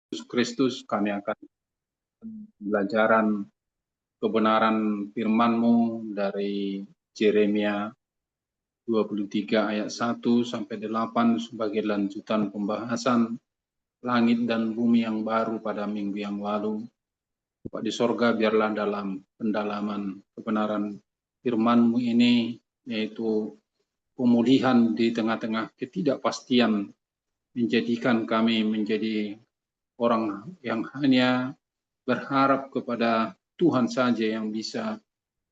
Yesus Kristus, kami akan pelajaran kebenaran firman-Mu dari Yeremia 23 ayat 1 sampai 8 sebagai lanjutan pembahasan langit dan bumi yang baru pada minggu yang lalu. Bapak di sorga, biarlah dalam pendalaman kebenaran firman-Mu ini, yaitu pemulihan di tengah-tengah ketidakpastian, menjadikan kami menjadi orang yang hanya berharap kepada Tuhan saja yang bisa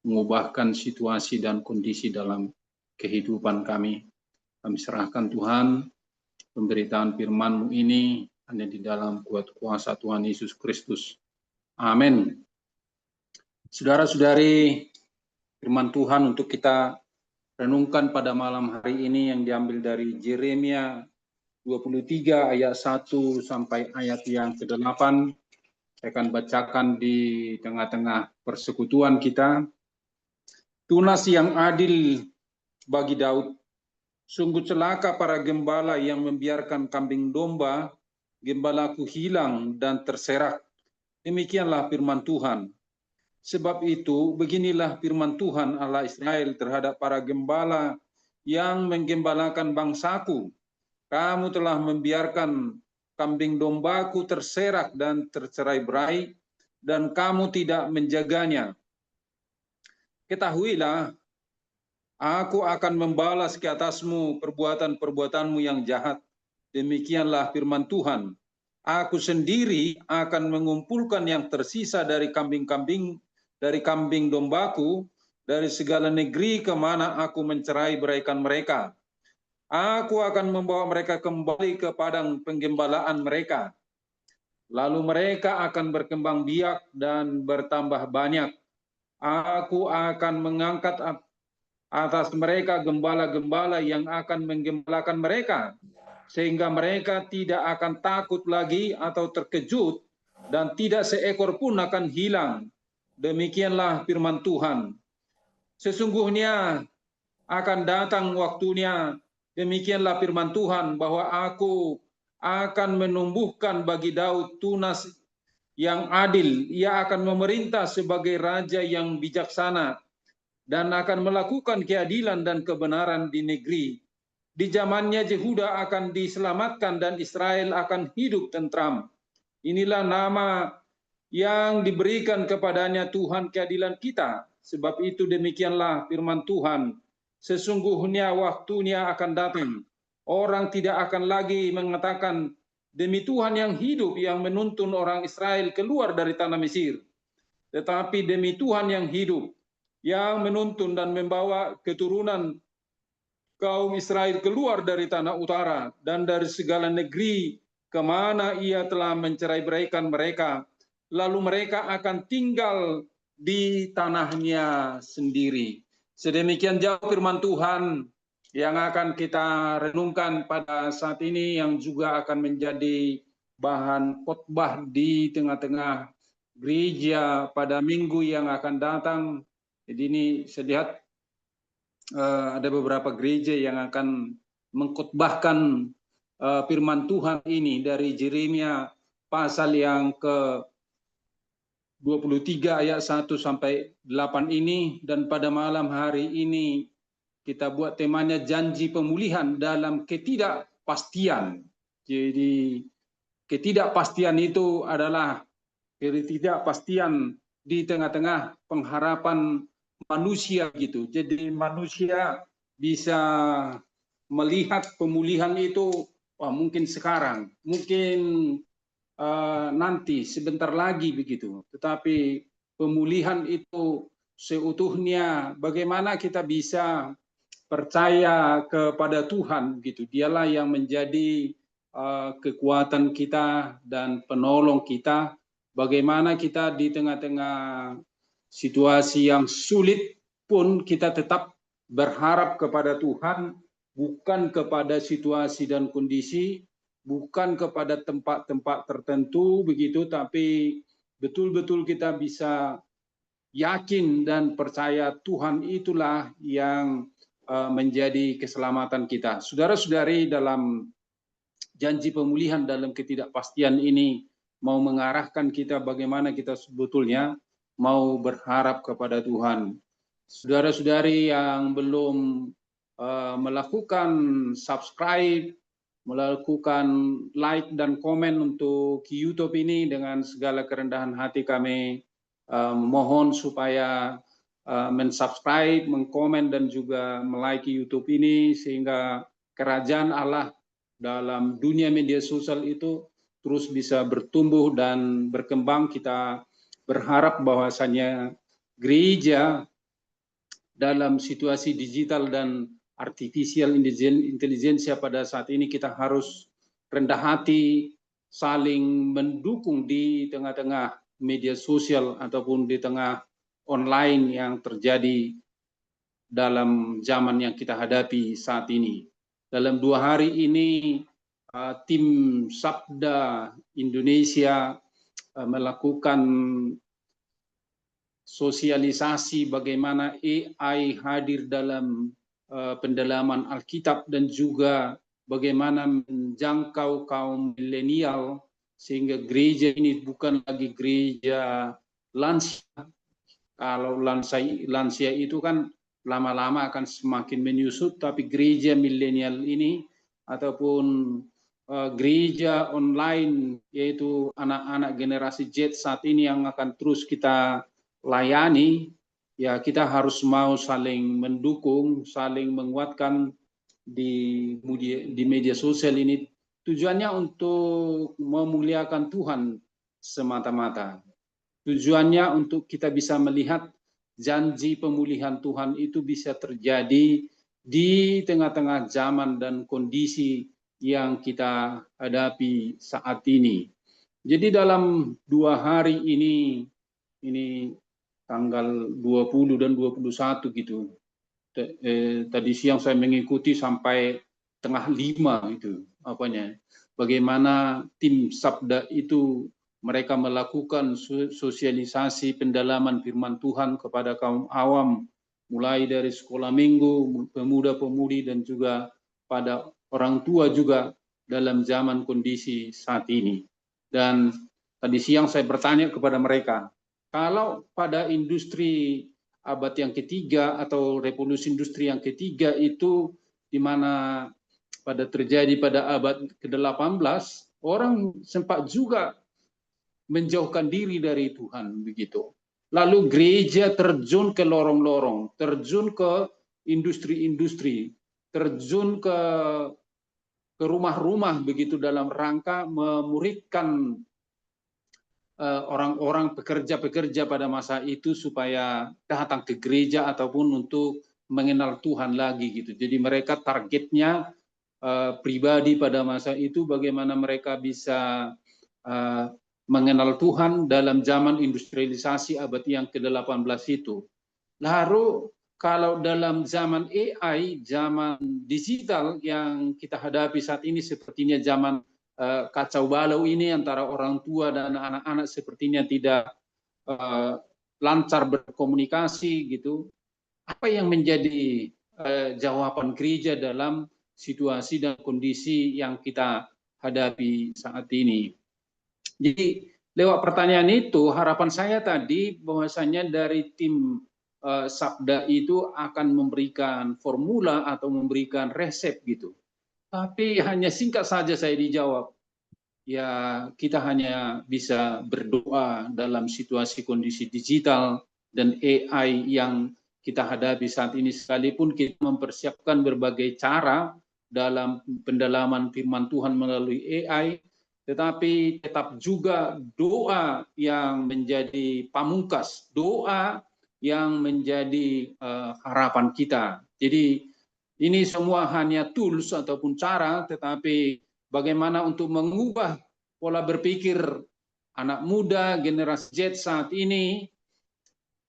mengubahkan situasi dan kondisi dalam kehidupan kami. Kami serahkan Tuhan pemberitaan firman-Mu ini hanya di dalam kuat kuasa Tuhan Yesus Kristus. Amin. Saudara-saudari, firman Tuhan untuk kita renungkan pada malam hari ini yang diambil dari Yeremia 23 ayat 1 sampai ayat yang ke-8. Saya akan bacakan di tengah-tengah persekutuan kita. Tunas yang adil bagi Daud. Sungguh celaka para gembala yang membiarkan kambing domba, gembalaku hilang dan terserak. Demikianlah firman Tuhan. Sebab itu, beginilah firman Tuhan Allah Israel terhadap para gembala yang menggembalakan bangsaku. Kamu telah membiarkan kambing dombaku terserak dan tercerai-berai, dan kamu tidak menjaganya. Ketahuilah, aku akan membalas ke atasmu perbuatan-perbuatanmu yang jahat. Demikianlah firman Tuhan. Aku sendiri akan mengumpulkan yang tersisa dari kambing dombaku, dari segala negeri kemana aku mencerai-beraikan mereka. Aku akan membawa mereka kembali ke padang penggembalaan mereka. Lalu mereka akan berkembang biak dan bertambah banyak. Aku akan mengangkat atas mereka gembala-gembala yang akan menggembalakan mereka, sehingga mereka tidak akan takut lagi atau terkejut, dan tidak seekor pun akan hilang. Demikianlah firman Tuhan. Sesungguhnya akan datang waktunya, demikianlah firman Tuhan, bahwa aku akan menumbuhkan bagi Daud tunas yang adil. Ia akan memerintah sebagai raja yang bijaksana dan akan melakukan keadilan dan kebenaran di negeri. Di zamannya Yehuda akan diselamatkan dan Israel akan hidup tentram. Inilah nama yang diberikan kepadanya Tuhan keadilan kita. Sebab itu demikianlah firman Tuhan. Sesungguhnya waktunya akan datang. Orang tidak akan lagi mengatakan, demi Tuhan yang hidup yang menuntun orang Israel keluar dari tanah Mesir. Tetapi demi Tuhan yang hidup, yang menuntun dan membawa keturunan kaum Israel keluar dari tanah utara dan dari segala negeri kemana ia telah mencerai-beraikan mereka. Lalu mereka akan tinggal di tanahnya sendiri. Sedemikian jauh firman Tuhan yang akan kita renungkan pada saat ini, yang juga akan menjadi bahan khotbah di tengah-tengah gereja pada minggu yang akan datang. Jadi ini saya lihat ada beberapa gereja yang akan mengkhotbahkan firman Tuhan ini dari Yeremia pasal yang ke 23 ayat 1 sampai 8 ini. Dan pada malam hari ini kita buat temanya janji pemulihan dalam ketidakpastian. Jadi ketidakpastian itu adalah ketidakpastian di tengah-tengah pengharapan manusia gitu. Jadi manusia bisa melihat pemulihan itu, wah mungkin sekarang, mungkin nanti sebentar lagi begitu. Tetapi pemulihan itu seutuhnya, bagaimana kita bisa percaya kepada Tuhan gitu. Dialah yang menjadi kekuatan kita dan penolong kita. Bagaimana kita di tengah-tengah situasi yang sulit pun kita tetap berharap kepada Tuhan, bukan kepada situasi dan kondisi, bukan kepada tempat-tempat tertentu begitu, tapi betul-betul kita bisa yakin dan percaya Tuhan itulah yang menjadi keselamatan kita. Saudara-saudari, dalam janji pemulihan dalam ketidakpastian ini, mau mengarahkan kita bagaimana kita sebetulnya mau berharap kepada Tuhan. Saudara-saudari yang belum melakukan subscribe, melakukan like dan komen untuk YouTube ini, dengan segala kerendahan hati kami mohon supaya mensubscribe, mengkomen dan juga melike YouTube ini, sehingga kerajaan Allah dalam dunia media sosial itu terus bisa bertumbuh dan berkembang. Kita berharap bahwasanya gereja dalam situasi digital dan artificial intelligence pada saat ini, kita harus rendah hati, saling mendukung di tengah-tengah media sosial ataupun di tengah online yang terjadi dalam zaman yang kita hadapi saat ini. Dalam 2 hari ini, tim Sabda Indonesia melakukan sosialisasi bagaimana AI hadir dalam pendalaman Alkitab dan juga bagaimana menjangkau kaum milenial, sehingga gereja ini bukan lagi gereja lansia. Kalau lansia itu kan lama-lama akan semakin menyusut, tapi gereja milenial ini ataupun gereja online, yaitu anak-anak generasi Z saat ini yang akan terus kita layani, ya kita harus mau saling mendukung, saling menguatkan di media sosial ini. Tujuannya untuk memuliakan Tuhan semata-mata. Tujuannya untuk kita bisa melihat janji pemulihan Tuhan itu bisa terjadi di tengah-tengah zaman dan kondisi yang kita hadapi saat ini. Jadi dalam 2 hari ini tanggal 20 dan 21 gitu. Tadi siang saya mengikuti sampai tengah 5 itu bagaimana tim Sabda itu mereka melakukan sosialisasi pendalaman firman Tuhan kepada kaum awam, mulai dari sekolah minggu, pemuda-pemudi dan juga pada orang tua juga dalam zaman kondisi saat ini. Dan tadi siang saya bertanya kepada mereka, kalau pada industri abad yang ketiga atau revolusi industri yang ketiga itu, di mana terjadi pada abad ke-18, orang sempat juga menjauhkan diri dari Tuhan begitu. Lalu gereja terjun ke lorong-lorong, terjun ke industri-industri, terjun ke rumah-rumah begitu dalam rangka memuridkan orang-orang pekerja-pekerja pada masa itu supaya datang ke gereja ataupun untuk mengenal Tuhan lagi gitu. Jadi mereka targetnya pribadi pada masa itu bagaimana mereka bisa mengenal Tuhan dalam zaman industrialisasi abad yang ke-18 itu. Lalu kalau dalam zaman AI, zaman digital yang kita hadapi saat ini, sepertinya zaman kacau balau ini antara orang tua dan anak-anak sepertinya tidak lancar berkomunikasi gitu. Apa yang menjadi jawaban gereja dalam situasi dan kondisi yang kita hadapi saat ini? Jadi lewat pertanyaan itu, harapan saya tadi bahwasanya dari tim Sabda itu akan memberikan formula atau memberikan resep gitu. Tapi hanya singkat saja saya dijawab, ya kita hanya bisa berdoa dalam situasi kondisi digital dan AI yang kita hadapi saat ini, sekalipun kita mempersiapkan berbagai cara dalam pendalaman firman Tuhan melalui AI, tetapi tetap juga doa yang menjadi pamungkas, doa yang menjadi harapan kita. Jadi ini semua hanya tools ataupun cara, tetapi bagaimana untuk mengubah pola berpikir anak muda generasi Z saat ini,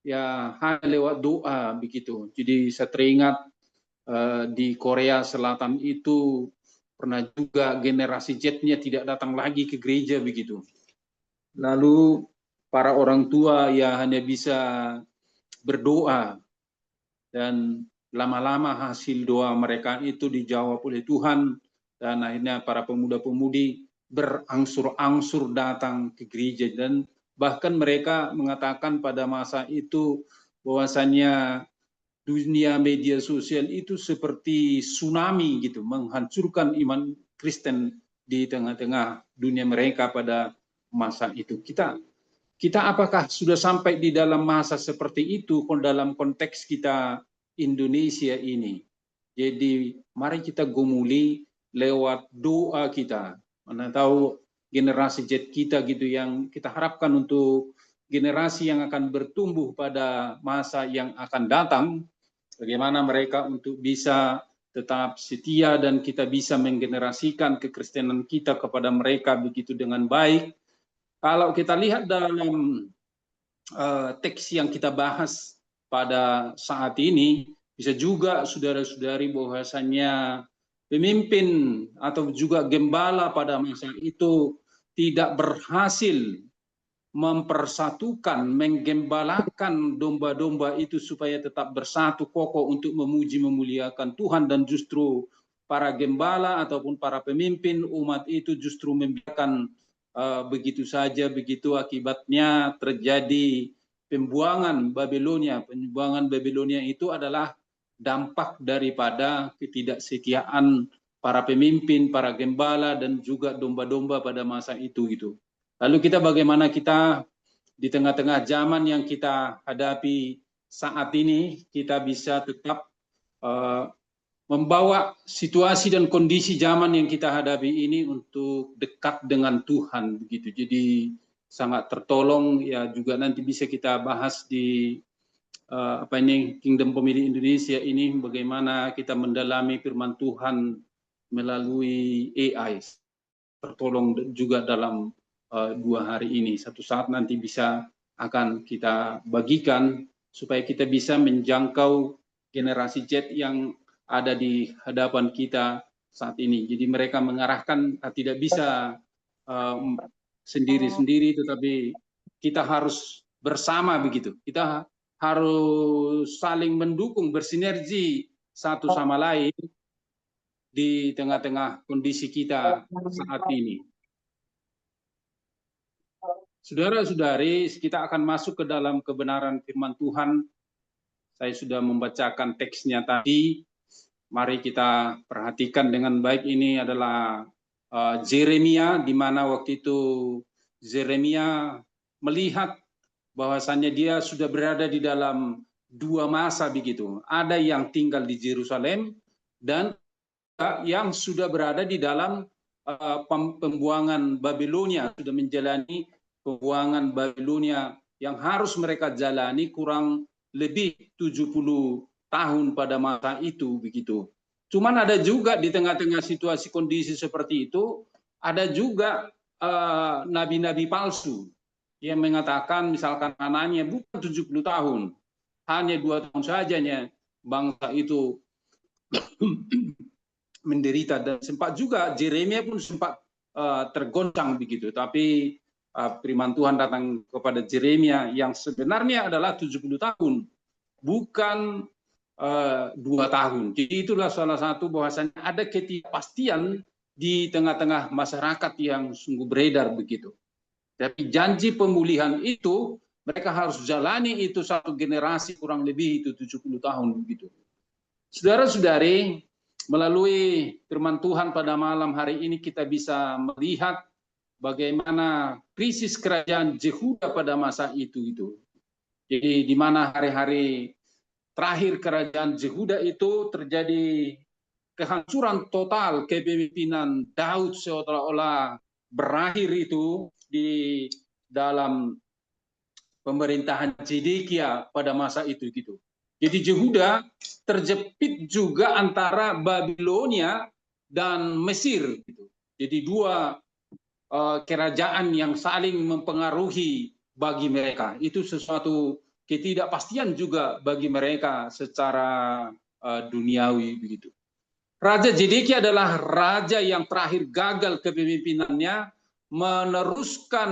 ya hanya lewat doa begitu. Jadi saya teringat di Korea Selatan itu pernah juga generasi Z-nya tidak datang lagi ke gereja begitu. Lalu para orang tua ya hanya bisa berdoa, dan lama-lama hasil doa mereka itu dijawab oleh Tuhan, dan akhirnya para pemuda-pemudi berangsur-angsur datang ke gereja, dan bahkan mereka mengatakan pada masa itu bahwasannya dunia media sosial itu seperti tsunami gitu, menghancurkan iman Kristen di tengah-tengah dunia mereka pada masa itu. Kita apakah sudah sampai di dalam masa seperti itu dalam konteks kita Indonesia ini? Jadi mari kita gumuli lewat doa kita. Mana tahu generasi Z kita gitu yang kita harapkan untuk generasi yang akan bertumbuh pada masa yang akan datang, bagaimana mereka untuk bisa tetap setia dan kita bisa menggenerasikan kekristenan kita kepada mereka begitu dengan baik. Kalau kita lihat dalam teks yang kita bahas pada saat ini, bisa juga saudara-saudari bahwasannya pemimpin atau juga gembala pada masa itu tidak berhasil mempersatukan, menggembalakan domba-domba itu supaya tetap bersatu kokoh untuk memuji memuliakan Tuhan, dan justru para gembala ataupun para pemimpin umat itu justru membiarkan begitu saja, begitu akibatnya terjadi pembuangan Babilonia. Pembuangan Babilonia itu adalah dampak daripada ketidaksetiaan para pemimpin, para gembala, dan juga domba-domba pada masa itu gitu. Lalu kita bagaimana kita di tengah-tengah zaman yang kita hadapi saat ini, kita bisa tetap membawa situasi dan kondisi zaman yang kita hadapi ini untuk dekat dengan Tuhan begitu. Jadi sangat tertolong ya, juga nanti bisa kita bahas di Kingdom Pemilih Indonesia ini, bagaimana kita mendalami firman Tuhan melalui AI. Tertolong juga dalam 2 hari ini. Satu saat nanti bisa akan kita bagikan supaya kita bisa menjangkau generasi Z yang ada di hadapan kita saat ini. Jadi mereka mengarahkan tidak bisa sendiri-sendiri, tetapi kita harus bersama begitu. Kita harus saling mendukung, bersinergi satu sama lain di tengah-tengah kondisi kita saat ini. Saudara-saudari, kita akan masuk ke dalam kebenaran firman Tuhan. Saya sudah membacakan teksnya tadi. Mari kita perhatikan dengan baik. Ini adalah Yeremia, di mana waktu itu Yeremia melihat bahwasannya dia sudah berada di dalam 2 masa begitu. Ada yang tinggal di Yerusalem dan yang sudah berada di dalam pembuangan Babilonia, sudah menjalani pembuangan Babilonia yang harus mereka jalani kurang lebih 70 tahun pada masa itu begitu. Cuman ada juga di tengah-tengah situasi kondisi seperti itu, ada juga nabi-nabi palsu yang mengatakan misalkan anaknya bukan 70 tahun, hanya 2 tahun sajanya bangsa itu menderita. Dan sempat juga Yeremia pun sempat tergoncang begitu, tapi firman Tuhan datang kepada Yeremia yang sebenarnya adalah 70 tahun, bukan 2 tahun. Jadi itulah salah satu bahwasannya ada ketidakpastian di tengah-tengah masyarakat yang sungguh beredar begitu. Tapi janji pemulihan itu mereka harus jalani itu satu generasi kurang lebih itu 70 tahun begitu. Saudara-saudari, melalui firman Tuhan pada malam hari ini kita bisa melihat bagaimana krisis kerajaan Yehuda pada masa itu. Jadi di mana hari-hari terakhir kerajaan Yehuda itu terjadi kehancuran total kepemimpinan Daud, seolah-olah berakhir itu di dalam pemerintahan Zedekia pada masa itu gitu. Jadi Yehuda terjepit juga antara Babilonia dan Mesir gitu. Jadi 2 kerajaan yang saling mempengaruhi bagi mereka. Itu sesuatu ketidakpastian juga bagi mereka secara duniawi begitu. Raja Zedekia adalah raja yang terakhir gagal kepemimpinannya meneruskan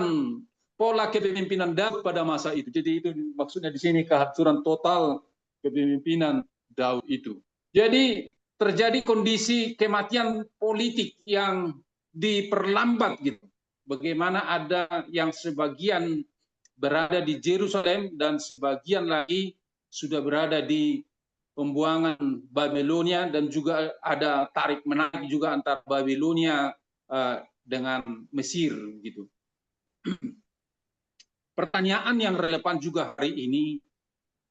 pola kepemimpinan Daud pada masa itu. Jadi itu maksudnya di sini kehancuran total kepemimpinan Daud itu. Jadi terjadi kondisi kematian politik yang diperlambat gitu. Bagaimana ada yang sebagian berada di Yerusalem dan sebagian lagi sudah berada di pembuangan Babilonia, dan juga ada tarik menarik juga antara Babilonia dengan Mesir gitu. Pertanyaan yang relevan juga hari ini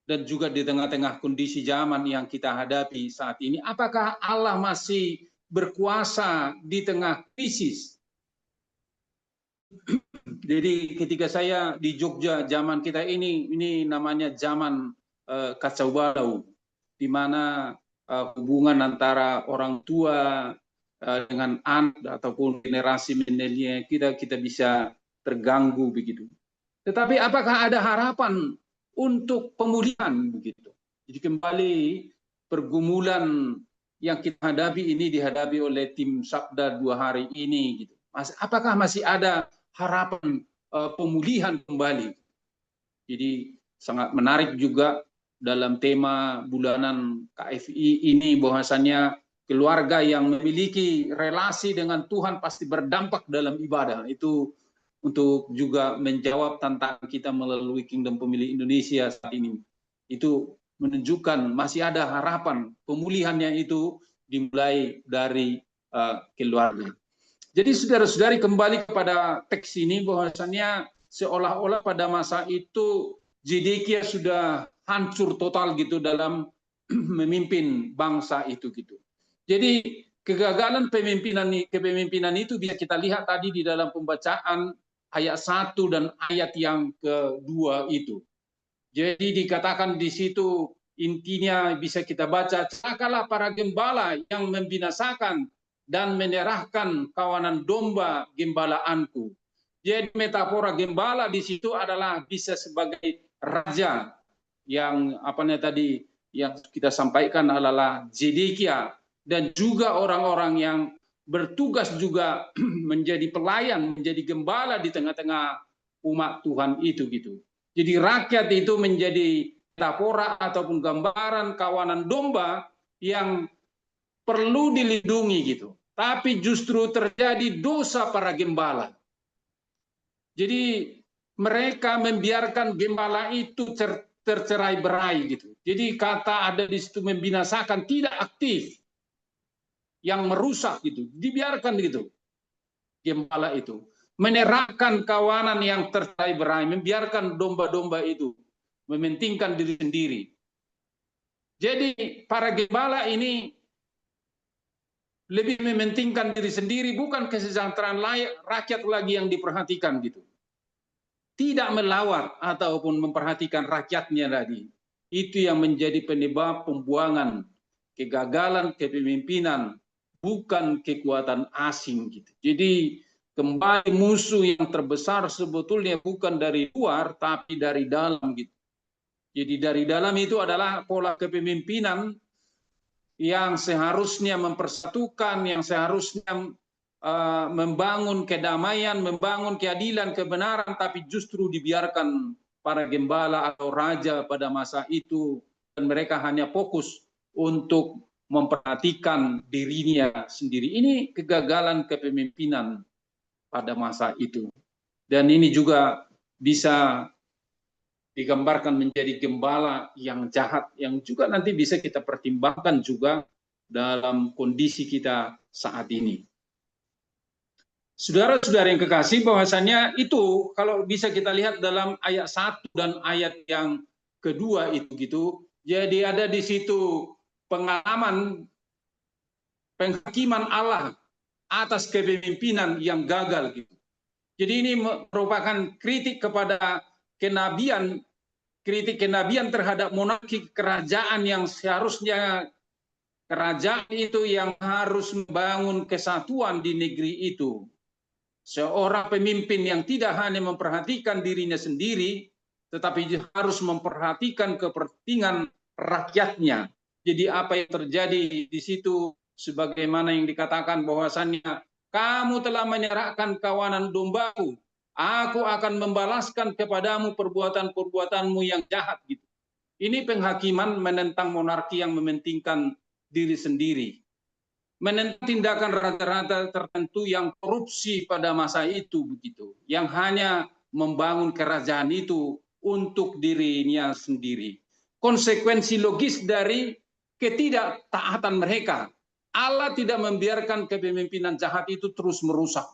dan juga di tengah-tengah kondisi zaman yang kita hadapi saat ini, apakah Allah masih berkuasa di tengah krisis? Jadi ketika saya di Jogja, zaman kita ini namanya zaman kacau balau, di mana hubungan antara orang tua dengan anak ataupun generasi milenial kita bisa terganggu begitu. Tetapi apakah ada harapan untuk pemulihan begitu? Jadi kembali pergumulan yang kita hadapi ini dihadapi oleh tim Sabda 2 hari ini gitu. Apakah masih ada harapan pemulihan kembali? Jadi sangat menarik juga dalam tema bulanan KFI ini bahwasannya keluarga yang memiliki relasi dengan Tuhan pasti berdampak dalam ibadah. Itu untuk juga menjawab tantangan kita melalui Kingdom Pemilih Indonesia saat ini. Itu menunjukkan masih ada harapan pemulihannya itu dimulai dari keluarga. Jadi saudara-saudari, kembali kepada teks ini bahwasannya seolah-olah pada masa itu Zedekia sudah hancur total gitu dalam memimpin bangsa itu gitu. Jadi kegagalan kepemimpinan itu bisa kita lihat tadi di dalam pembacaan ayat 1 dan ayat yang kedua itu. Jadi dikatakan di situ intinya bisa kita baca, celakalah para gembala yang membinasakan dan menyerahkan kawanan domba gembalaanku. Jadi metafora gembala di situ adalah bisa sebagai raja yang tadi yang kita sampaikan adalah Zedekia, dan juga orang-orang yang bertugas juga menjadi pelayan, menjadi gembala di tengah-tengah umat Tuhan itu gitu. Jadi rakyat itu menjadi metafora ataupun gambaran kawanan domba yang perlu dilindungi gitu. Tapi justru terjadi dosa para gembala. Jadi mereka membiarkan gembala itu tercerai-berai gitu. Jadi kata ada di situ membinasakan, tidak aktif, yang merusak gitu, dibiarkan gitu. Gembala itu menyerahkan kawanan yang tercerai-berai, membiarkan domba-domba itu mementingkan diri sendiri. Jadi para gembala ini lebih mementingkan diri sendiri, bukan kesejahteraan rakyat lagi yang diperhatikan gitu. Tidak melawat ataupun memperhatikan rakyatnya tadi. Itu yang menjadi penyebab pembuangan, kegagalan kepemimpinan, bukan kekuatan asing gitu. Jadi kembali musuh yang terbesar sebetulnya bukan dari luar tapi dari dalam gitu. Jadi dari dalam itu adalah pola kepemimpinan yang seharusnya mempersatukan, yang seharusnya membangun kedamaian, membangun keadilan, kebenaran, tapi justru dibiarkan para gembala atau raja pada masa itu, dan mereka hanya fokus untuk memperhatikan dirinya sendiri. Ini kegagalan kepemimpinan pada masa itu. Dan ini juga bisa digambarkan menjadi gembala yang jahat, yang juga nanti bisa kita pertimbangkan juga dalam kondisi kita saat ini. Saudara-saudara yang kekasih, bahwasannya itu kalau bisa kita lihat dalam ayat 1 dan ayat yang kedua itu gitu. Jadi ada di situ pengalaman penghakiman Allah atas kepemimpinan yang gagal gitu. Jadi ini merupakan kritik kepada kenabian, kritik kenabian terhadap monarki kerajaan yang seharusnya kerajaan itu yang harus membangun kesatuan di negeri itu. Seorang pemimpin yang tidak hanya memperhatikan dirinya sendiri, tetapi harus memperhatikan kepentingan rakyatnya. Jadi apa yang terjadi di situ, sebagaimana yang dikatakan bahwasannya, kamu telah menyerahkan kawanan dombaku, aku akan membalaskan kepadamu perbuatan-perbuatanmu yang jahat. Gitu. Ini penghakiman menentang monarki yang mementingkan diri sendiri. menentang tindakan raja-raja tertentu yang korupsi pada masa itu begitu, yang hanya membangun kerajaan itu untuk dirinya sendiri. Konsekuensi logis dari ketidaktaatan mereka. Allah tidak membiarkan kepemimpinan jahat itu terus merusak.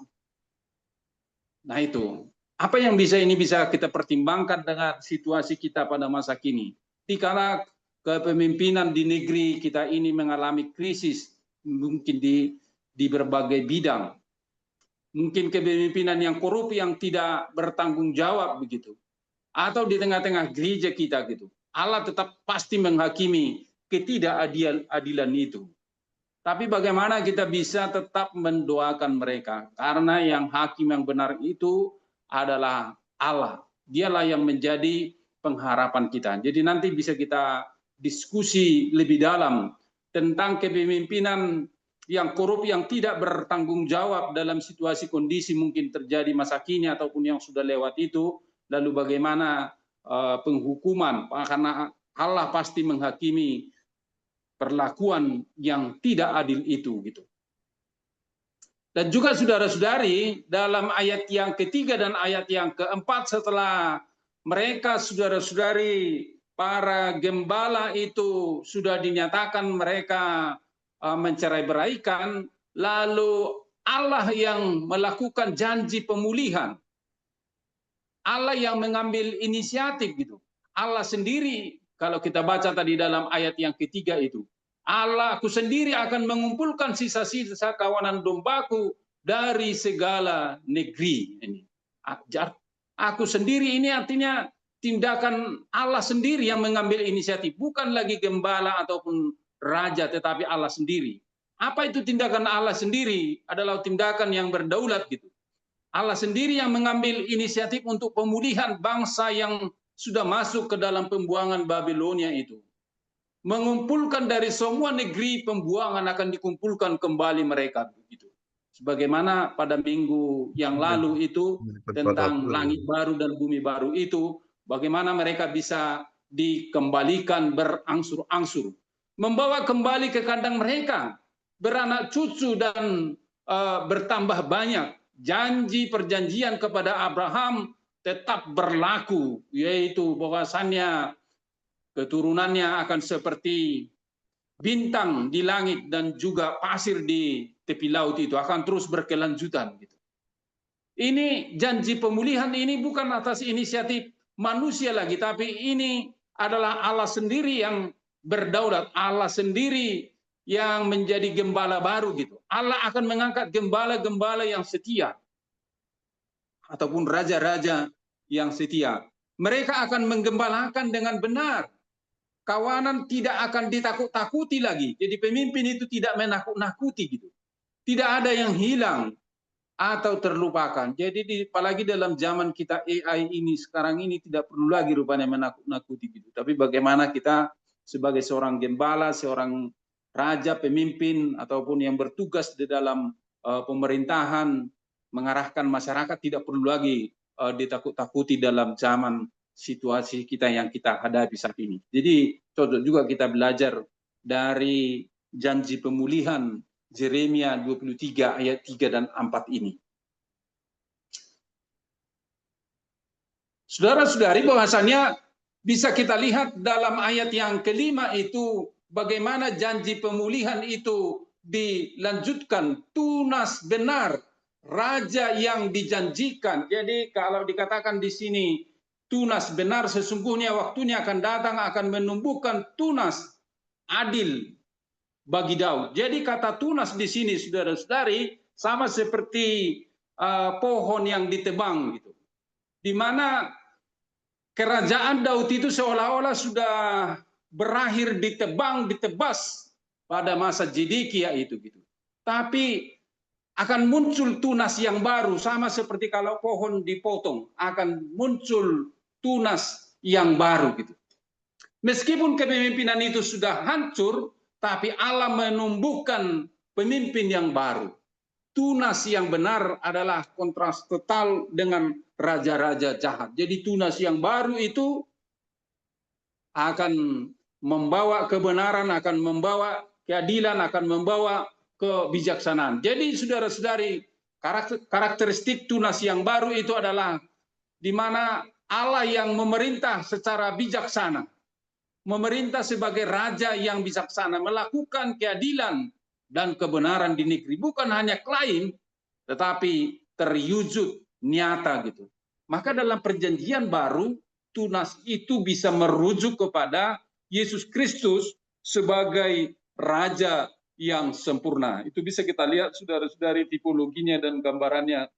Nah itu, apa yang ini bisa kita pertimbangkan dengan situasi kita pada masa kini. Dikala kepemimpinan di negeri kita ini mengalami krisis, mungkin di berbagai bidang. Mungkin kepemimpinan yang korup yang tidak bertanggung jawab begitu. Atau di tengah-tengah gereja kita gitu. Allah tetap pasti menghakimi ketidakadilan itu. Tapi bagaimana kita bisa tetap mendoakan mereka? Karena yang hakim yang benar itu adalah Allah. Dialah yang menjadi pengharapan kita. Jadi nanti bisa kita diskusi lebih dalam tentang kepemimpinan yang korup, yang tidak bertanggung jawab dalam situasi kondisi mungkin terjadi masa kini ataupun yang sudah lewat itu. Lalu bagaimana penghukuman, karena Allah pasti menghakimi perlakuan yang tidak adil itu gitu. Dan juga saudara-saudari, dalam ayat yang ketiga dan ayat yang keempat, setelah mereka saudara-saudari para gembala itu sudah dinyatakan mereka mencerai-beraikan, lalu Allah yang melakukan janji pemulihan, Allah yang mengambil inisiatif gitu. Allah sendiri, kalau kita baca tadi dalam ayat yang ketiga itu, Allah, aku sendiri akan mengumpulkan sisa-sisa kawanan dombaku dari segala negeri. Ini aku sendiri ini artinya tindakan Allah sendiri yang mengambil inisiatif, bukan lagi gembala ataupun raja, tetapi Allah sendiri. Apa itu tindakan Allah sendiri? Adalah tindakan yang berdaulat gitu. Allah sendiri yang mengambil inisiatif untuk pemulihan bangsa yang sudah masuk ke dalam pembuangan Babilonia itu. Mengumpulkan dari semua negeri pembuangan akan dikumpulkan kembali mereka begitu. Sebagaimana pada minggu yang lalu itu tentang langit baru dan bumi baru itu, bagaimana mereka bisa dikembalikan berangsur-angsur, membawa kembali ke kandang mereka, beranak cucu dan bertambah banyak. Janji perjanjian kepada Abraham tetap berlaku, yaitu bahwasannya keturunannya akan seperti bintang di langit dan juga pasir di tepi laut, itu akan terus berkelanjutan gitu. Ini janji pemulihan ini bukan atas inisiatif manusia lagi, tapi ini adalah Allah sendiri yang berdaulat, Allah sendiri yang menjadi gembala baru gitu. Allah akan mengangkat gembala-gembala yang setia ataupun raja-raja yang setia. Mereka akan menggembalakan dengan benar. Kawanan tidak akan ditakut-takuti lagi. Jadi pemimpin itu tidak menakut-nakuti gitu. Tidak ada yang hilang atau terlupakan. Jadi apalagi dalam zaman kita AI ini sekarang ini tidak perlu lagi rupanya menakut-nakuti gitu. Tapi bagaimana kita sebagai seorang gembala, seorang raja, pemimpin, ataupun yang bertugas di dalam pemerintahan, mengarahkan masyarakat, tidak perlu lagi ditakut-takuti dalam zaman situasi kita yang kita hadapi saat ini. Jadi cocok juga kita belajar dari janji pemulihan Yeremia 23 ayat 3 dan 4 ini. Saudara-saudari, bahwasannya bisa kita lihat dalam ayat yang kelima itu bagaimana janji pemulihan itu dilanjutkan, tunas benar raja yang dijanjikan. Jadi kalau dikatakan di sini tunas benar, sesungguhnya waktunya akan datang akan menumbuhkan tunas adil bagi Daud. Jadi kata tunas di sini saudara-saudari sama seperti pohon yang ditebang gitu. Di mana kerajaan Daud itu seolah-olah sudah berakhir ditebang, ditebas pada masa Zedekia itu gitu. Tapi akan muncul tunas yang baru, sama seperti kalau pohon dipotong, akan muncul tunas yang baru gitu. Meskipun kepemimpinan itu sudah hancur, tapi Allah menumbuhkan pemimpin yang baru. Tunas yang benar adalah kontras total dengan raja-raja jahat. Jadi tunas yang baru itu akan membawa kebenaran, akan membawa keadilan, akan membawa kebijaksanaan. Jadi saudara-saudari, karakteristik tunas yang baru itu adalah di mana Allah yang memerintah secara bijaksana, memerintah sebagai raja yang bijaksana, melakukan keadilan dan kebenaran di negeri, bukan hanya klaim tetapi terwujud nyata gitu. Maka dalam perjanjian baru tunas itu bisa merujuk kepada Yesus Kristus sebagai raja yang sempurna. Itu bisa kita lihat saudara-saudari tipologinya dan gambarannya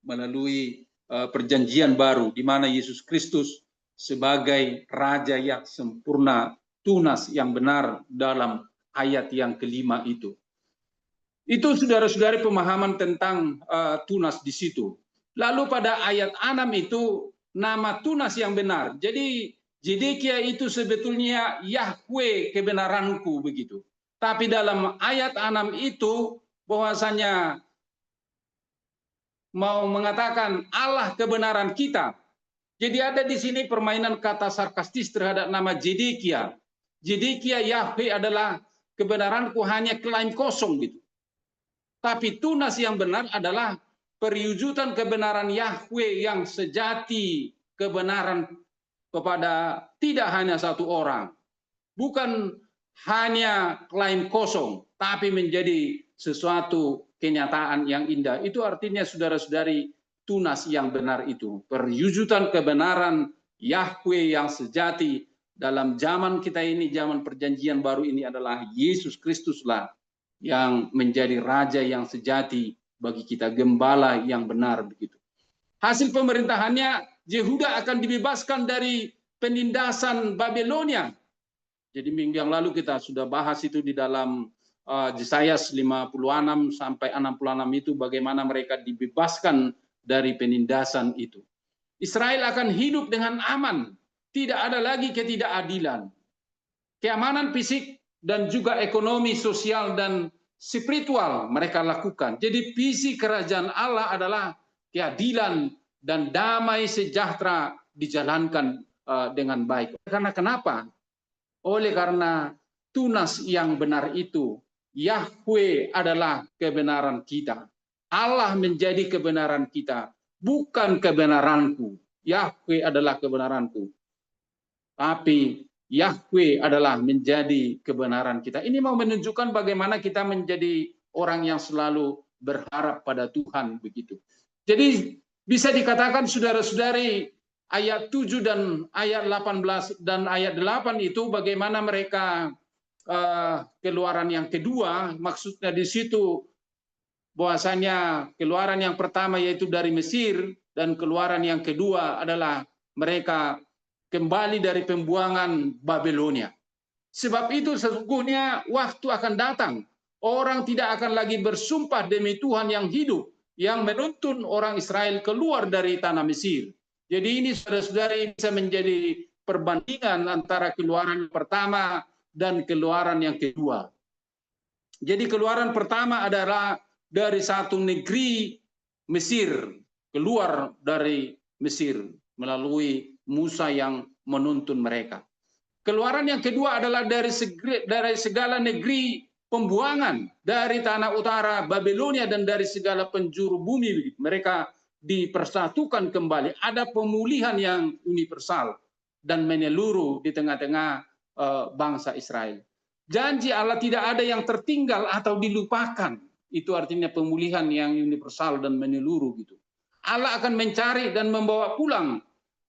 melalui perjanjian baru di mana Yesus Kristus sebagai raja yang sempurna, tunas yang benar dalam ayat yang kelima itu. Itu saudara-saudari pemahaman tentang tunas di situ. Lalu pada ayat 6 itu nama tunas yang benar. Jadi Zedekia itu sebetulnya Yahweh kebenaranku begitu. Tapi dalam ayat 6 itu bahwasanya mau mengatakan Allah kebenaran kita. Jadi ada di sini permainan kata sarkastis terhadap nama Zedekia. Zedekia Yahweh adalah kebenaranku, hanya klaim kosong gitu. Tapi tunas yang benar adalah perwujudan kebenaran Yahweh yang sejati, kebenaran kepada tidak hanya satu orang. Bukan hanya klaim kosong, tapi menjadi sesuatu kenyataan yang indah. Itu artinya saudara-saudari tunas yang benar itu. Perwujudan kebenaran Yahweh yang sejati dalam zaman kita ini, zaman perjanjian baru ini adalah Yesus Kristuslah yang menjadi raja yang sejati bagi kita, gembala yang benar begitu. Hasil pemerintahannya Yehuda akan dibebaskan dari penindasan Babilonia. Jadi minggu yang lalu kita sudah bahas itu di dalam Yesaya 56 sampai 66 itu bagaimana mereka dibebaskan dari penindasan itu. Israel akan hidup dengan aman, tidak ada lagi ketidakadilan. Keamanan fisik dan juga ekonomi, sosial, dan spiritual mereka lakukan. Jadi visi kerajaan Allah adalah keadilan dan damai sejahtera dijalankan dengan baik. Karena kenapa? Oleh karena tunas yang benar itu, Yahweh adalah kebenaran kita. Allah menjadi kebenaran kita, bukan kebenaranku. Yahweh adalah kebenaranku. Tapi Yahweh adalah menjadi kebenaran kita. Ini mau menunjukkan bagaimana kita menjadi orang yang selalu berharap pada Tuhan begitu. Jadi bisa dikatakan saudara-saudari ayat 7 dan ayat 18 dan ayat 8 itu bagaimana mereka keluaran yang kedua, maksudnya di situ bahwasanya keluaran yang pertama yaitu dari Mesir dan keluaran yang kedua adalah mereka kembali dari pembuangan Babilonia. Sebab itu sesungguhnya waktu akan datang, orang tidak akan lagi bersumpah demi Tuhan yang hidup, yang menuntun orang Israel keluar dari tanah Mesir. Jadi ini saudara-saudari bisa menjadi perbandingan antara keluaran pertama dan keluaran yang kedua. Jadi keluaran pertama adalah dari satu negeri Mesir, keluar dari Mesir melalui Musa yang menuntun mereka. Keluaran yang kedua adalah dari segala negeri pembuangan, dari tanah utara Babilonia dan dari segala penjuru bumi. Mereka dipersatukan kembali. Ada pemulihan yang universal dan menyeluruh di tengah-tengah bangsa Israel. Janji Allah tidak ada yang tertinggal atau dilupakan. Itu artinya pemulihan yang universal dan menyeluruh gitu. Allah akan mencari dan membawa pulang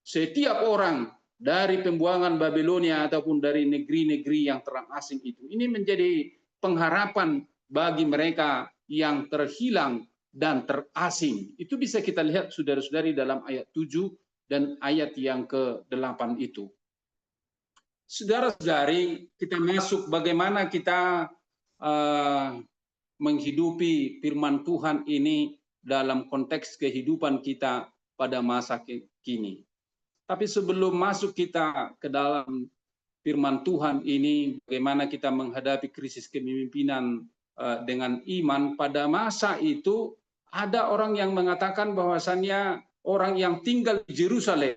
setiap orang dari pembuangan Babilonia ataupun dari negeri-negeri yang terasing itu. Ini menjadi pengharapan bagi mereka yang terhilang dan terasing. Itu bisa kita lihat saudara-saudari dalam ayat 7 dan ayat yang ke-8 itu. Saudara-saudari, kita masuk bagaimana kita menghidupi firman Tuhan ini dalam konteks kehidupan kita pada masa kini. Tapi sebelum masuk kita ke dalam firman Tuhan ini, bagaimana kita menghadapi krisis kepemimpinan dengan iman, pada masa itu ada orang yang mengatakan bahwasannya orang yang tinggal di Yerusalem.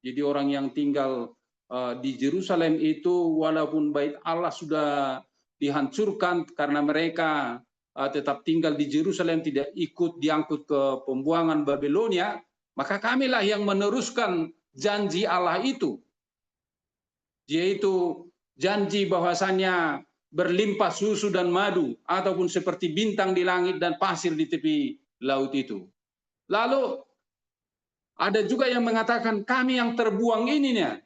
Jadi orang yang tinggal di Yerusalem itu walaupun bait Allah sudah dihancurkan karena mereka tetap tinggal di Yerusalem, tidak ikut diangkut ke pembuangan Babelonia, maka kamilah yang meneruskan janji Allah itu, yaitu janji bahwasannya berlimpah susu dan madu, ataupun seperti bintang di langit dan pasir di tepi laut itu. Lalu ada juga yang mengatakan kami yang terbuang ini nih.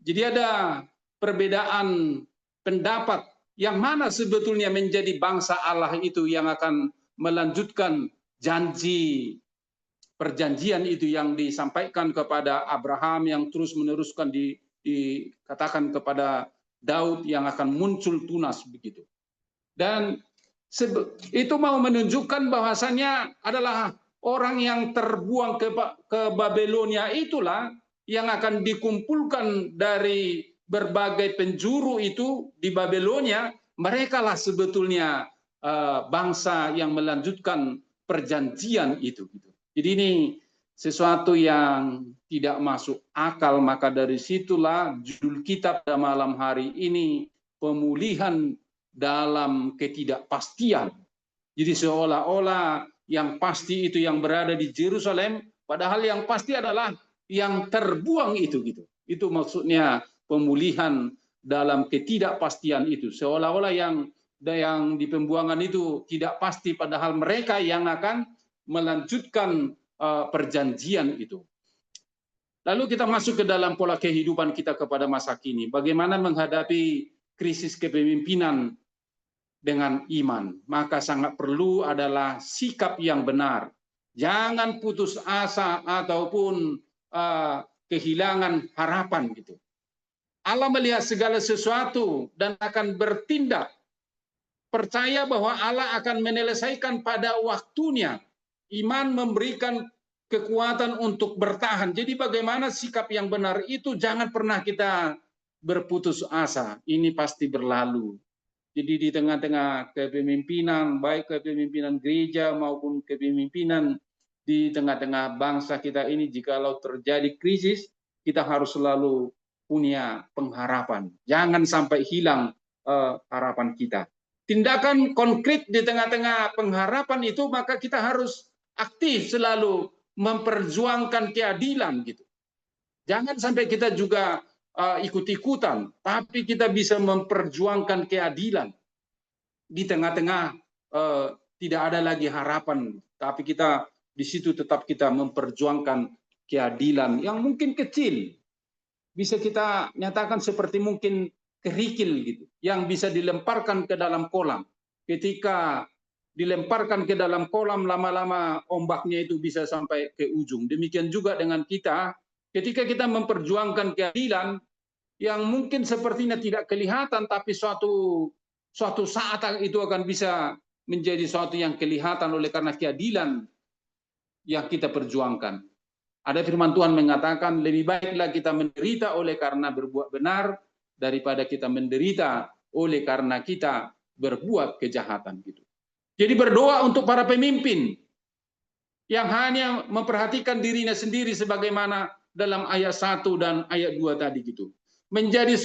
Jadi ada perbedaan pendapat yang mana sebetulnya menjadi bangsa Allah itu yang akan melanjutkan janji perjanjian itu yang disampaikan kepada Abraham, yang terus meneruskan dikatakan kepada Daud yang akan muncul tunas begitu. Dan itu mau menunjukkan bahwasannya adalah orang yang terbuang ke Babelonia itulah yang akan dikumpulkan dari berbagai penjuru itu di Babelonia. Mereka lah sebetulnya bangsa yang melanjutkan perjanjian itu. Jadi ini sesuatu yang tidak masuk akal, maka dari situlah judul kita pada malam hari ini, pemulihan dalam ketidakpastian. Jadi seolah-olah yang pasti itu yang berada di Yerusalem, padahal yang pasti adalah yang terbuang itu gitu. Itu maksudnya pemulihan dalam ketidakpastian itu. Seolah-olah yang di pembuangan itu tidak pasti, padahal mereka yang akan melanjutkan perjanjian itu. Lalu kita masuk ke dalam pola kehidupan kita kepada masa kini. Bagaimana menghadapi krisis kepemimpinan dengan iman? Maka sangat perlu adalah sikap yang benar. Jangan putus asa ataupun kehilangan harapan gitu. Allah melihat segala sesuatu dan akan bertindak. Percaya bahwa Allah akan menyelesaikan pada waktunya. Iman memberikan kekuatan untuk bertahan. Jadi bagaimana sikap yang benar itu, jangan pernah kita berputus asa. Ini pasti berlalu. Jadi di tengah-tengah kepemimpinan, baik kepemimpinan gereja maupun kepemimpinan di tengah-tengah bangsa kita ini, jikalau terjadi krisis, kita harus selalu punya pengharapan. Jangan sampai hilang harapan kita. Tindakan konkret di tengah-tengah pengharapan itu, maka kita harus aktif selalu memperjuangkan keadilan gitu. Jangan sampai kita juga ikut-ikutan, tapi kita bisa memperjuangkan keadilan. Di tengah-tengah tidak ada lagi harapan, tapi kita di situ tetap kita memperjuangkan keadilan yang mungkin kecil. Bisa kita nyatakan seperti mungkin kerikil gitu, yang bisa dilemparkan ke dalam kolam. Ketika dilemparkan ke dalam kolam, lama-lama ombaknya itu bisa sampai ke ujung. Demikian juga dengan kita, ketika kita memperjuangkan keadilan yang mungkin sepertinya tidak kelihatan, tapi suatu saat itu akan bisa menjadi suatu yang kelihatan oleh karena keadilan yang kita perjuangkan. Ada firman Tuhan mengatakan, lebih baiklah kita menderita oleh karena berbuat benar daripada kita menderita oleh karena kita berbuat kejahatan gitu. Jadi berdoa untuk para pemimpin yang hanya memperhatikan dirinya sendiri sebagaimana dalam ayat 1 dan ayat 2 tadi gitu. Menjadi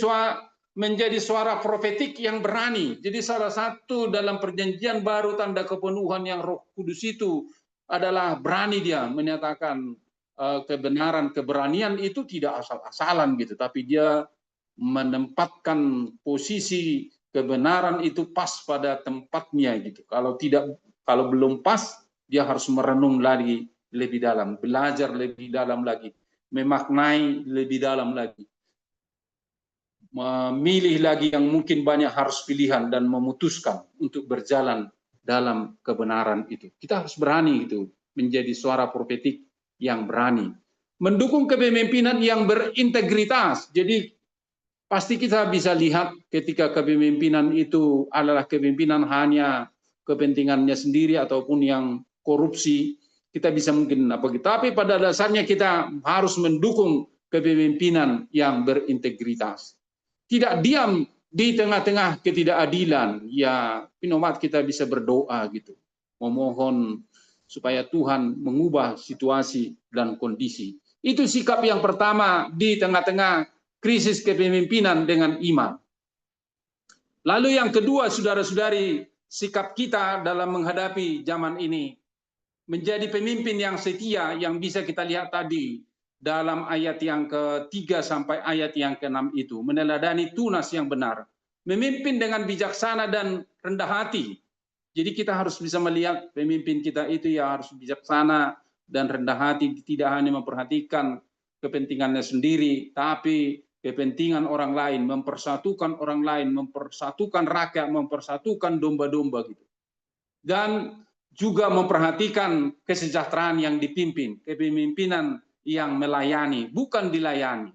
suara profetik yang berani. Jadi salah satu dalam perjanjian baru tanda kepenuhan yang Roh Kudus itu adalah berani dia menyatakan kebenaran, keberanian itu tidak asal-asalan gitu, tapi dia menempatkan posisi kebenaran itu pas pada tempatnya gitu. Kalau belum pas, dia harus merenung lagi lebih dalam, belajar lebih dalam lagi, memaknai lebih dalam lagi, memilih lagi yang mungkin banyak harus pilihan dan memutuskan untuk berjalan dalam kebenaran itu. Kita harus berani itu menjadi suara profetik yang berani. Mendukung kepemimpinan yang berintegritas. Jadi pasti kita bisa lihat ketika kepemimpinan itu adalah kepemimpinan hanya kepentingannya sendiri ataupun yang korupsi, kita bisa mungkin tapi pada dasarnya kita harus mendukung kepemimpinan yang berintegritas. Tidak diam di tengah-tengah ketidakadilan. Ya, umat kita bisa berdoa gitu, memohon supaya Tuhan mengubah situasi dan kondisi. Itu sikap yang pertama di tengah-tengah krisis kepemimpinan dengan iman. Lalu yang kedua, saudara-saudari, sikap kita dalam menghadapi zaman ini menjadi pemimpin yang setia yang bisa kita lihat tadi dalam ayat yang ke-3 sampai ayat yang ke-6 itu, meneladani tunas yang benar, memimpin dengan bijaksana dan rendah hati. Jadi kita harus bisa melihat pemimpin kita itu ya harus bijaksana dan rendah hati, tidak hanya memperhatikan kepentingannya sendiri, tapi kepentingan orang lain, mempersatukan orang lain, mempersatukan rakyat, mempersatukan domba-domba gitu. Dan juga memperhatikan kesejahteraan yang dipimpin, kepemimpinan yang melayani, bukan dilayani.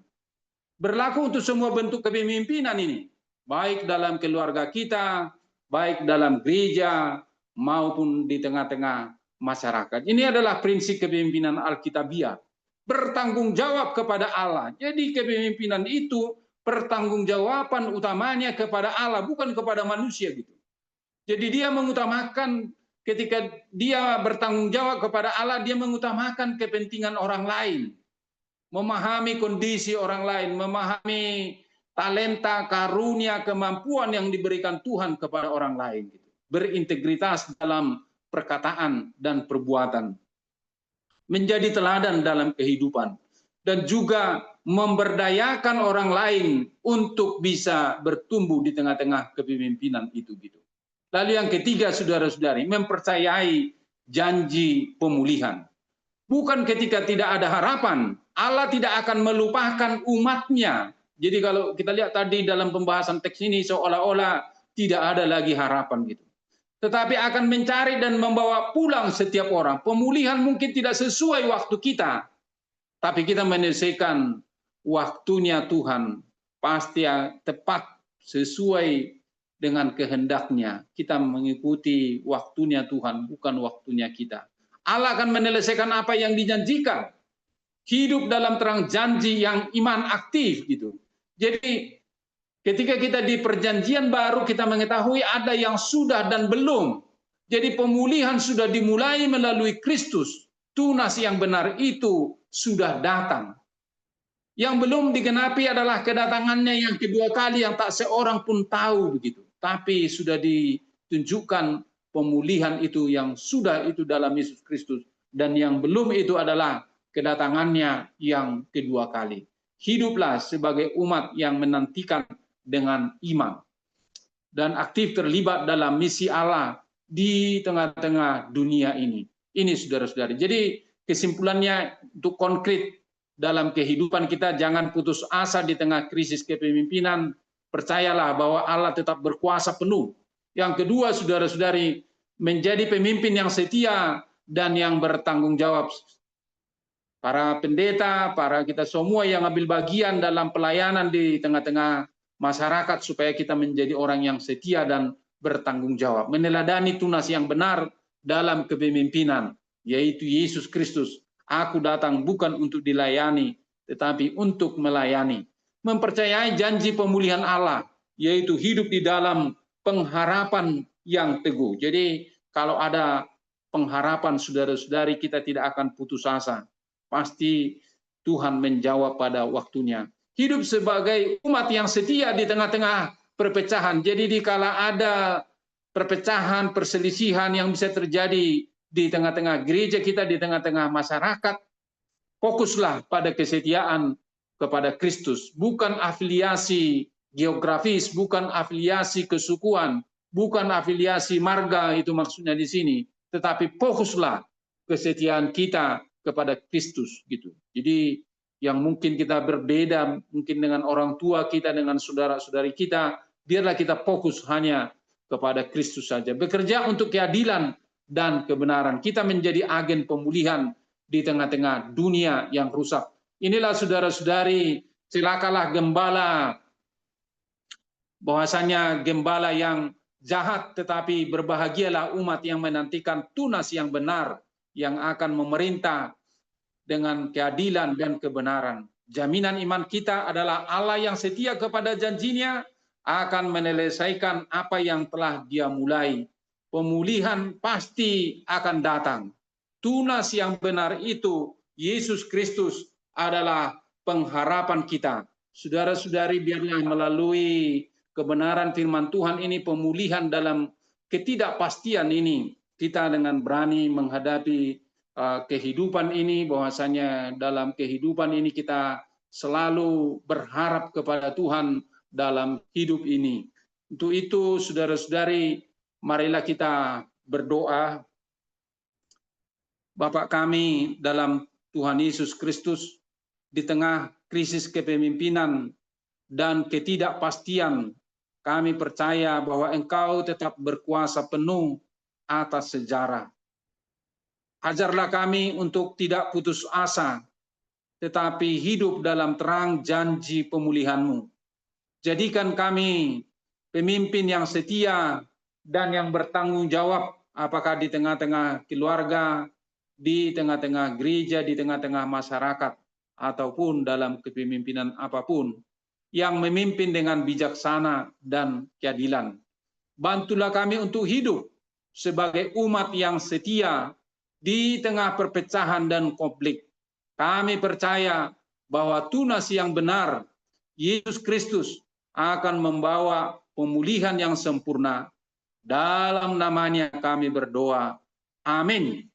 Berlaku untuk semua bentuk kepemimpinan ini, baik dalam keluarga kita, baik dalam gereja, maupun di tengah-tengah masyarakat. Ini adalah prinsip kepemimpinan Alkitabiah. Bertanggung jawab kepada Allah. Jadi kepemimpinan itu pertanggungjawaban utamanya kepada Allah, bukan kepada manusia gitu. Jadi dia mengutamakan, ketika dia bertanggung jawab kepada Allah, dia mengutamakan kepentingan orang lain. Memahami kondisi orang lain, memahami talenta, karunia, kemampuan yang diberikan Tuhan kepada orang lain. Berintegritas dalam perkataan dan perbuatan. Menjadi teladan dalam kehidupan. Dan juga memberdayakan orang lain untuk bisa bertumbuh di tengah-tengah kepemimpinan itu gitu. Lalu yang ketiga, saudara-saudari, mempercayai janji pemulihan. Bukan ketika tidak ada harapan, Allah tidak akan melupakan umatnya. Jadi kalau kita lihat tadi dalam pembahasan teks ini seolah-olah tidak ada lagi harapan gitu. Tetapi akan mencari dan membawa pulang setiap orang. Pemulihan mungkin tidak sesuai waktu kita, tapi kita menyelesaikan waktunya Tuhan. Pasti tepat sesuai dengan kehendaknya. Kita mengikuti waktunya Tuhan, bukan waktunya kita. Allah akan menyelesaikan apa yang dijanjikan. Hidup dalam terang janji yang iman aktif gitu. Jadi ketika kita di perjanjian baru, kita mengetahui ada yang sudah dan belum. Jadi pemulihan sudah dimulai melalui Kristus. Tunas yang benar itu sudah datang. Yang belum digenapi adalah kedatangannya yang kedua kali yang tak seorang pun tahu begitu. Tapi sudah ditunjukkan pemulihan itu yang sudah itu dalam Yesus Kristus. Dan yang belum itu adalah kedatangannya yang kedua kali. Hiduplah sebagai umat yang menantikan dengan iman. Dan aktif terlibat dalam misi Allah di tengah-tengah dunia ini. Ini saudara-saudari. Jadi kesimpulannya untuk konkret dalam kehidupan kita, jangan putus asa di tengah krisis kepemimpinan. Percayalah bahwa Allah tetap berkuasa penuh. Yang kedua, saudara-saudari, menjadi pemimpin yang setia dan yang bertanggung jawab. Para pendeta, para kita semua yang ambil bagian dalam pelayanan di tengah-tengah masyarakat, supaya kita menjadi orang yang setia dan bertanggung jawab. Meneladani tunas yang benar dalam kepemimpinan, yaitu Yesus Kristus. Aku datang bukan untuk dilayani, tetapi untuk melayani. Mempercayai janji pemulihan Allah, yaitu hidup di dalam pengharapan yang teguh. Jadi kalau ada pengharapan, saudara-saudari, kita tidak akan putus asa. Pasti Tuhan menjawab pada waktunya. Hidup sebagai umat yang setia di tengah-tengah perpecahan. Jadi dikala ada perpecahan, perselisihan yang bisa terjadi di tengah-tengah gereja kita, di tengah-tengah masyarakat, fokuslah pada kesetiaan kepada Kristus, bukan afiliasi geografis, bukan afiliasi kesukuan, bukan afiliasi marga, itu maksudnya di sini, tetapi fokuslah kesetiaan kita kepada Kristus gitu. Jadi yang mungkin kita berbeda mungkin dengan orang tua kita, dengan saudara-saudari kita, biarlah kita fokus hanya kepada Kristus saja. Bekerja untuk keadilan dan kebenaran. Kita menjadi agen pemulihan di tengah-tengah dunia yang rusak. Inilah saudara-saudari, celakalah gembala, bahwasanya gembala yang jahat, tetapi berbahagialah umat yang menantikan tunas yang benar, yang akan memerintah dengan keadilan dan kebenaran. Jaminan iman kita adalah Allah yang setia kepada janjinya akan menyelesaikan apa yang telah Dia mulai. Pemulihan pasti akan datang. Tunas yang benar itu, Yesus Kristus, adalah pengharapan kita. Saudara-saudari, biarlah melalui kebenaran firman Tuhan ini, pemulihan dalam ketidakpastian ini, kita dengan berani menghadapi kehidupan ini, bahwasanya dalam kehidupan ini kita selalu berharap kepada Tuhan dalam hidup ini. Untuk itu, saudara-saudari, marilah kita berdoa. Bapa kami dalam Tuhan Yesus Kristus, di tengah krisis kepemimpinan dan ketidakpastian, kami percaya bahwa Engkau tetap berkuasa penuh atas sejarah. Ajarlah kami untuk tidak putus asa, tetapi hidup dalam terang janji pemulihan-Mu. Jadikan kami pemimpin yang setia dan yang bertanggung jawab, apakah di tengah-tengah keluarga, di tengah-tengah gereja, di tengah-tengah masyarakat, ataupun dalam kepemimpinan apapun, yang memimpin dengan bijaksana dan keadilan. Bantulah kami untuk hidup sebagai umat yang setia di tengah perpecahan dan konflik. Kami percaya bahwa tunas yang benar, Yesus Kristus, akan membawa pemulihan yang sempurna. Dalam namanya kami berdoa. Amin.